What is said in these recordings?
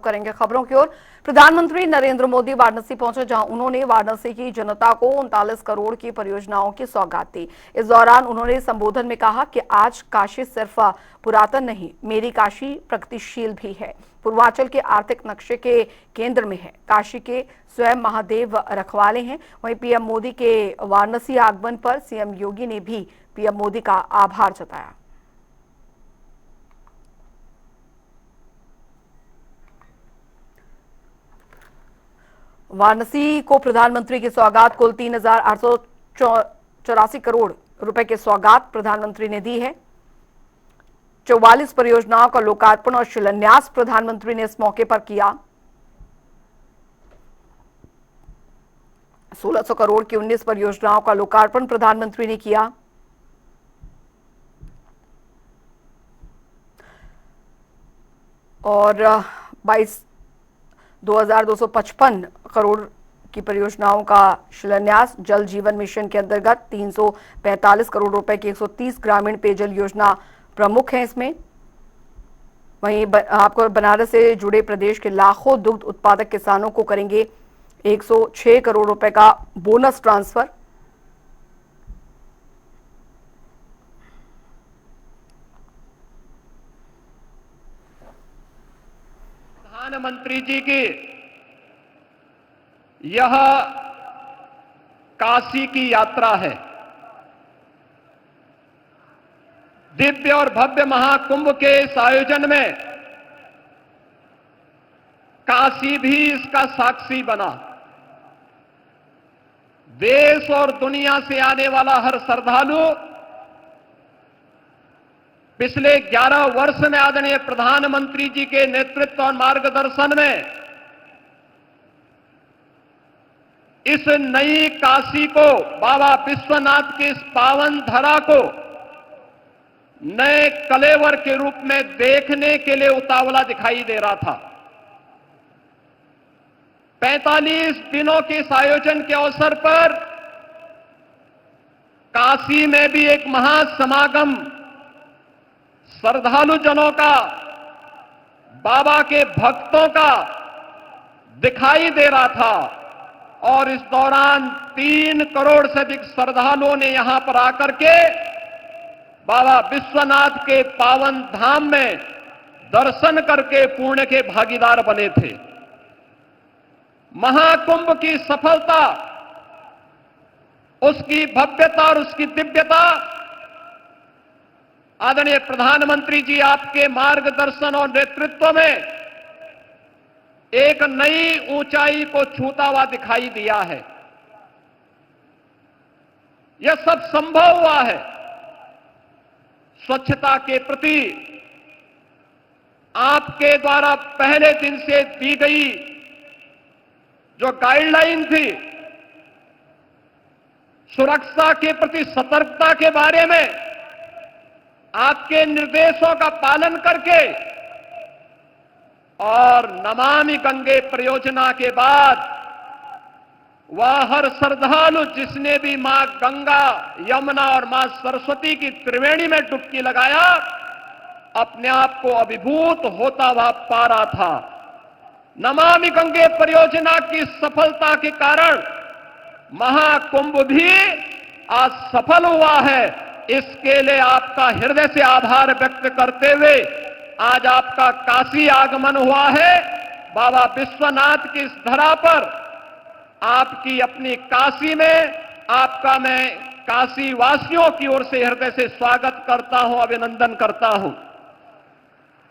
करेंगे खबरों की ओर। प्रधानमंत्री नरेंद्र मोदी वाराणसी पहुंचे, जहां उन्होंने वाराणसी की जनता को 39 करोड़ की परियोजनाओं की सौगात दी। इस दौरान उन्होंने संबोधन में कहा कि आज काशी सिर्फ पुरातन नहीं, मेरी काशी प्रगतिशील भी है। पूर्वांचल के आर्थिक नक्शे के केंद्र में है। काशी के स्वयं महादेव रखवाले हैं। वहीं पीएम मोदी के वाराणसी आगमन पर सीएम योगी ने भी पीएम मोदी का आभार जताया। वाराणसी को प्रधानमंत्री की सौगात, कुल 3,884 करोड़ रुपए की सौगात प्रधानमंत्री ने दी है। 44 परियोजनाओं का लोकार्पण और शिलान्यास प्रधानमंत्री ने इस मौके पर किया। 1,600 करोड़ की 19 परियोजनाओं का लोकार्पण प्रधानमंत्री ने किया। और 2,255 करोड़ की परियोजनाओं का शिलान्यास। जल जीवन मिशन के अंतर्गत 345 करोड़ रुपए की 130 ग्रामीण पेयजल योजना प्रमुख है इसमें। वहीं आपको बनारस से जुड़े प्रदेश के लाखों दुग्ध उत्पादक किसानों को करेंगे 106 करोड़ रुपए का बोनस ट्रांसफर। प्रधानमंत्री जी की यह काशी की यात्रा है। दिव्य और भव्य महाकुंभ के इस आयोजन में काशी भी इसका साक्षी बना। देश और दुनिया से आने वाला हर श्रद्धालु पिछले 11 वर्ष में आदरणीय प्रधानमंत्री जी के नेतृत्व और मार्गदर्शन में इस नई काशी को, बाबा विश्वनाथ की इस पावन धरा को नए कलेवर के रूप में देखने के लिए उतावला दिखाई दे रहा था। 45 दिनों के इस आयोजन के अवसर पर काशी में भी एक महासमागम श्रद्धालु जनों का, बाबा के भक्तों का दिखाई दे रहा था। और इस दौरान 3 करोड़ से अधिक श्रद्धालुओं ने यहां पर आकर के बाबा विश्वनाथ के पावन धाम में दर्शन करके पुण्य के भागीदार बने थे। महाकुंभ की सफलता, उसकी भव्यता और उसकी दिव्यता आदरणीय प्रधानमंत्री जी आपके मार्गदर्शन और नेतृत्व में एक नई ऊंचाई को छूता हुआ दिखाई दिया है। यह सब संभव हुआ है स्वच्छता के प्रति आपके द्वारा पहले दिन से दी गई जो गाइडलाइन थी, सुरक्षा के प्रति सतर्कता के बारे में आपके निर्देशों का पालन करके और नमामि गंगे परियोजना के बाद वह हर श्रद्धालु जिसने भी मां गंगा, यमुना और मां सरस्वती की त्रिवेणी में डुबकी लगाया, अपने आप को अभिभूत होता हुआ पा रहा था। नमामि गंगे परियोजना की सफलता के कारण महाकुंभ भी आज सफल हुआ है। इसके लिए आपका हृदय से आभार व्यक्त करते हुए आज आपका काशी आगमन हुआ है। बाबा विश्वनाथ की इस धरा पर आपकी अपनी काशी में आपका मैं काशी वासियों की ओर से हृदय से स्वागत करता हूं, अभिनंदन करता हूं।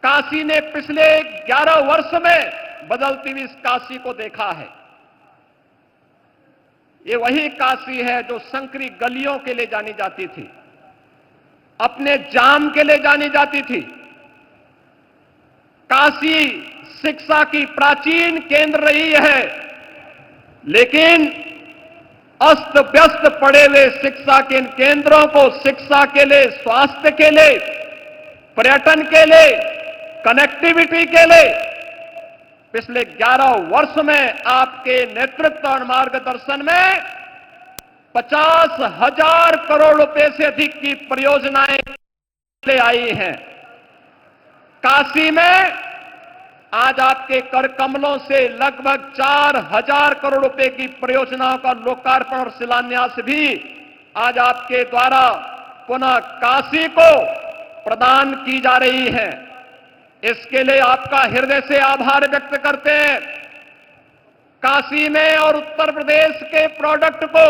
काशी ने पिछले 11 वर्ष में बदलती हुई इस काशी को देखा है। ये वही काशी है जो संकरी गलियों के लिए जानी जाती थी, अपने जाम के लिए जानी जाती थी। काशी शिक्षा की प्राचीन केंद्र रही है, लेकिन अस्त व्यस्त पड़े हुए शिक्षा के इन केंद्रों को शिक्षा के लिए, स्वास्थ्य के लिए, पर्यटन के लिए, कनेक्टिविटी के लिए पिछले 11 वर्ष में आपके नेतृत्व और मार्गदर्शन में 50,000 करोड़ रुपए से अधिक की परियोजनाएं ले आई हैं। काशी में आज आपके कर कमलों से लगभग 4,000 करोड़ रुपए की परियोजनाओं का लोकार्पण और शिलान्यास भी आज आपके द्वारा पुनः काशी को प्रदान की जा रही है। इसके लिए आपका हृदय से आभार व्यक्त करते हैं। काशी में और उत्तर प्रदेश के प्रोडक्ट को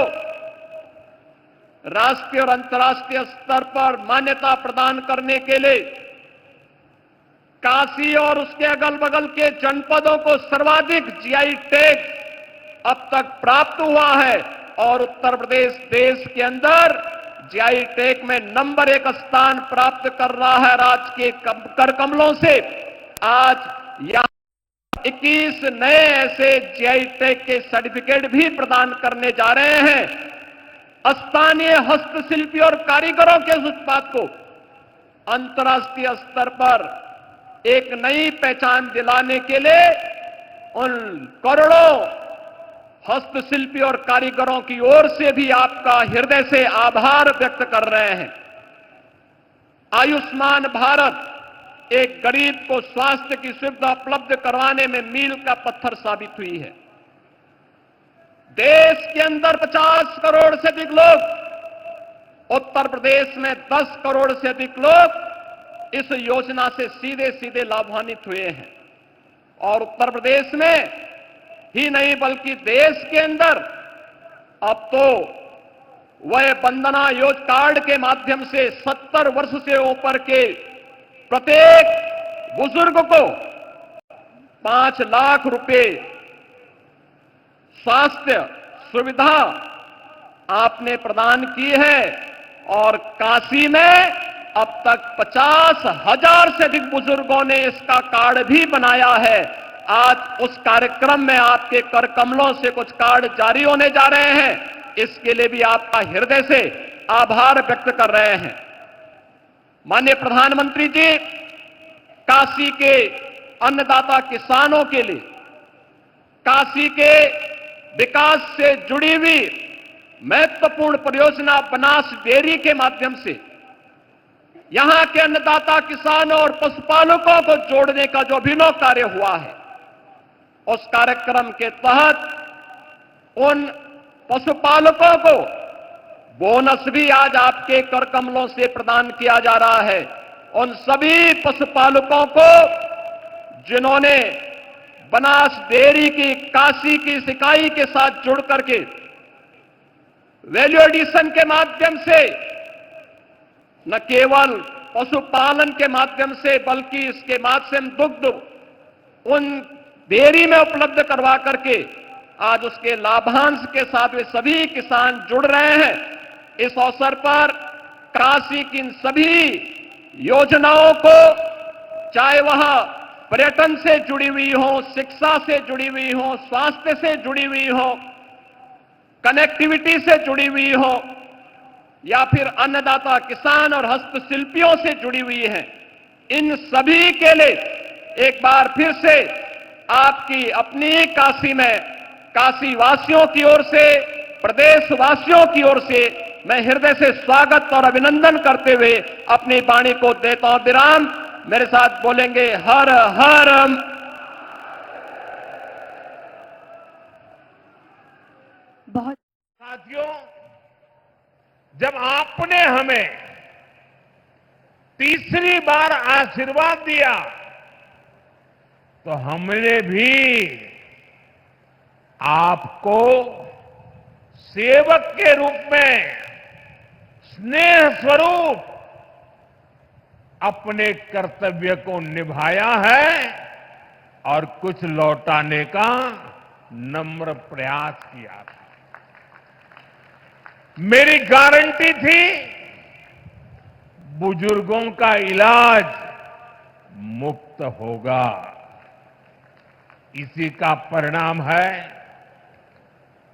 राष्ट्रीय और अंतर्राष्ट्रीय स्तर पर मान्यता प्रदान करने के लिए काशी और उसके अगल बगल के जनपदों को सर्वाधिक जीआई टैग अब तक प्राप्त हुआ है और उत्तर प्रदेश देश के अंदर जीआई टैग में नंबर 1 स्थान प्राप्त कर रहा है। राज्य के कर कमलों से आज यहां 21 नए ऐसे जीआई टैग के सर्टिफिकेट भी प्रदान करने जा रहे हैं। स्थानीय हस्तशिल्पी और कारीगरों के उस उत्पाद को अंतर्राष्ट्रीय स्तर पर एक नई पहचान दिलाने के लिए उन करोड़ों हस्तशिल्पी और कारीगरों की ओर से भी आपका हृदय से आभार व्यक्त कर रहे हैं। आयुष्मान भारत एक गरीब को स्वास्थ्य की सुविधा उपलब्ध करवाने में मील का पत्थर साबित हुई है। देश के अंदर 50 करोड़ से अधिक लोग, उत्तर प्रदेश में 10 करोड़ से अधिक लोग इस योजना से सीधे सीधे लाभान्वित हुए हैं और उत्तर प्रदेश में ही नहीं बल्कि देश के अंदर अब तो वह वंदना योजना कार्ड के माध्यम से 70 वर्ष से ऊपर के प्रत्येक बुजुर्ग को 5 लाख रुपए स्वास्थ्य सुविधा आपने प्रदान की है और काशी में अब तक 50,000 से अधिक बुजुर्गों ने इसका कार्ड भी बनाया है। आज उस कार्यक्रम में आपके कर कमलों से कुछ कार्ड जारी होने जा रहे हैं। इसके लिए भी आपका हृदय से आभार व्यक्त कर रहे हैं। माननीय प्रधानमंत्री जी, काशी के अन्नदाता किसानों के लिए काशी के विकास से जुड़ी हुई महत्वपूर्ण परियोजना बनास डेयरी के माध्यम से यहां के अन्नदाता किसानों और पशुपालकों को जोड़ने का जो अभिनव कार्य हुआ है, उस कार्यक्रम के तहत उन पशुपालकों को बोनस भी आज आपके कर कमलों से प्रदान किया जा रहा है। उन सभी पशुपालकों को जिन्होंने बनास डेयरी की काशी की इकाई के साथ जुड़ करके वैल्यू एडिशन के माध्यम से न केवल पशुपालन के माध्यम से बल्कि इसके माध्यम दुग्ध उन डेयरी में उपलब्ध करवा करके आज उसके लाभांश के साथ वे सभी किसान जुड़ रहे हैं। इस अवसर पर काशी की इन सभी योजनाओं को, चाहे वह पर्यटन से जुड़ी हुई हो, शिक्षा से जुड़ी हुई हो, स्वास्थ्य से जुड़ी हुई हो, कनेक्टिविटी से जुड़ी हुई हो या फिर अन्नदाता किसान और हस्तशिल्पियों से जुड़ी हुई है, इन सभी के लिए एक बार फिर से आपकी अपनी काशी में काशी वासियों की ओर से, प्रदेशवासियों की ओर से मैं हृदय से स्वागत और अभिनंदन करते हुए अपनी वाणी को देता हूं विराम। मेरे साथ बोलेंगे हर हर। बहुत साथियों, जब आपने हमें तीसरी बार आशीर्वाद दिया तो हमने भी आपको सेवक के रूप में स्नेह स्वरूप अपने कर्तव्य को निभाया है और कुछ लौटाने का नम्र प्रयास किया था। मेरी गारंटी थी बुजुर्गों का इलाज मुफ्त होगा। इसी का परिणाम है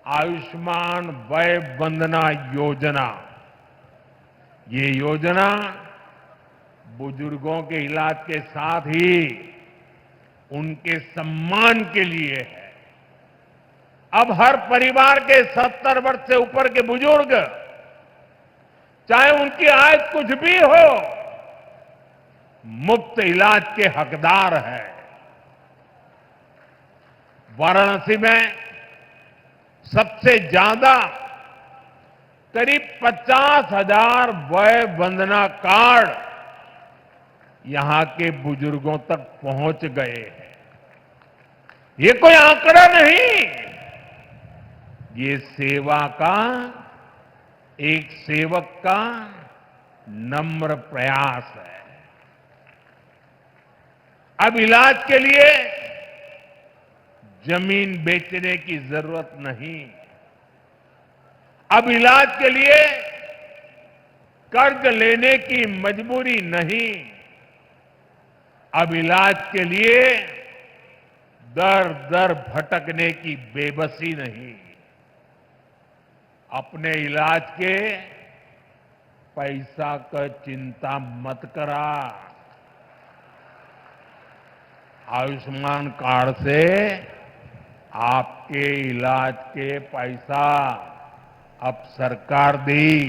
आयुष्मान वय वंदना योजना। ये योजना बुजुर्गों के इलाज के साथ ही उनके सम्मान के लिए है। अब हर परिवार के 70 वर्ष से ऊपर के बुजुर्ग, चाहे उनकी आय कुछ भी हो, मुफ्त इलाज के हकदार है। वाराणसी में सबसे ज्यादा करीब 50,000 वय वंदना कार्ड यहां के बुजुर्गों तक पहुंच गए हैं। ये कोई आंकड़ा नहीं, ये सेवा का, एक सेवक का नम्र प्रयास है। अब इलाज के लिए जमीन बेचने की जरूरत नहीं, अब इलाज के लिए कर्ज लेने की मजबूरी नहीं, अब इलाज के लिए दर दर भटकने की बेबसी नहीं। अपने इलाज के पैसा का चिंता मत करा। आयुष्मान कार्ड से आपके इलाज के पैसा अब सरकार दी।